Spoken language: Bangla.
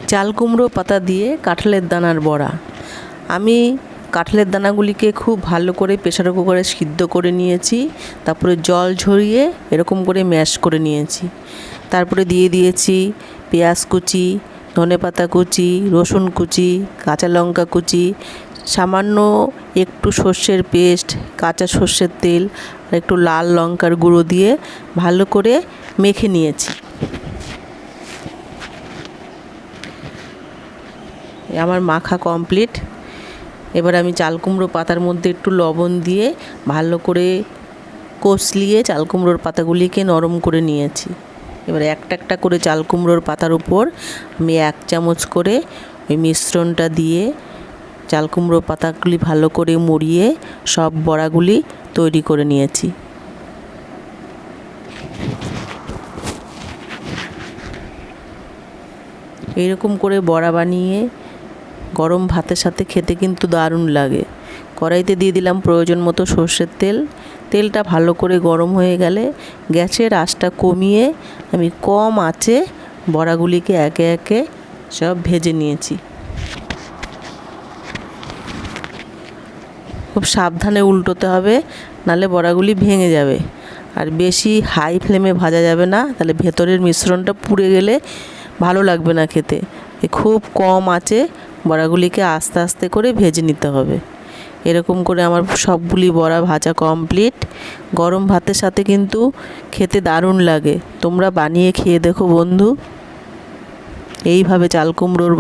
চাল কুমড়ো পাতা দিয়ে কাঁঠালের দানার বড়া। আমি কাঁঠালের দানাগুলিকে খুব ভালো করে প্রেসার কুকারে সিদ্ধ করে নিয়েছি, তারপরে জল ঝরিয়ে এরকম করে ম্যাশ করে নিয়েছি। তারপরে দিয়ে দিয়েছি পেঁয়াজ কুচি, ধনেপাতা কুচি, রসুন কুচি, কাঁচা লঙ্কা কুচি, সামান্য একটু সর্ষের পেস্ট, কাঁচা সর্ষের তেল আর একটু লাল লঙ্কার গুঁড়ো দিয়ে ভালো করে মেখে নিয়েছি। আমার মাখা কমপ্লিট। এবার আমি চাল কুমড়ো পাতার মধ্যে একটু লবণ দিয়ে ভালো করে কষলিয়ে চাল কুমড়োর পাতাগুলিকে নরম করে নিয়েছি। এবার একটা একটা করে চাল কুমড়োর পাতার উপর আমি 1 চামচ করে ওই মিশ্রণটা দিয়ে চাল কুমড়োর পাতাগুলি ভালো করে মুড়িয়ে সব বড়াগুলি তৈরি করে নিয়েছি। এইরকম করে বড়া বানিয়ে গরম ভাতের সাথে খেতে কিন্তু দারুণ লাগে। কড়াইতে দিয়ে দিলাম প্রয়োজন মতো সর্ষের তেল। তেলটা ভালো করে গরম হয়ে গেলে গ্যাসের আঁচটা কমিয়ে আমি কম আঁচে বড়াগুলিকে একে একে সব ভেজে নিয়েছি। খুব সাবধানে উল্টোতে হবে, নাহলে বড়াগুলি ভেঙে যাবে। আর বেশি হাই ফ্লেমে ভাজা যাবে না, তাহলে ভেতরের মিশ্রণটা পুড়ে গেলে ভালো লাগবে না খেতে। খুব কম আঁচে বড়াগুলিকে আস্তে আস্তে করে ভেজে নিতে হবে। এরকম করে আমার সবগুলি বড়া ভাজা কমপ্লিট। গরম ভাতের সাথে কিন্তু খেতে দারুণ লাগে। তোমরা বানিয়ে খেয়ে দেখো বন্ধু। এইভাবে চাল কুমড়োর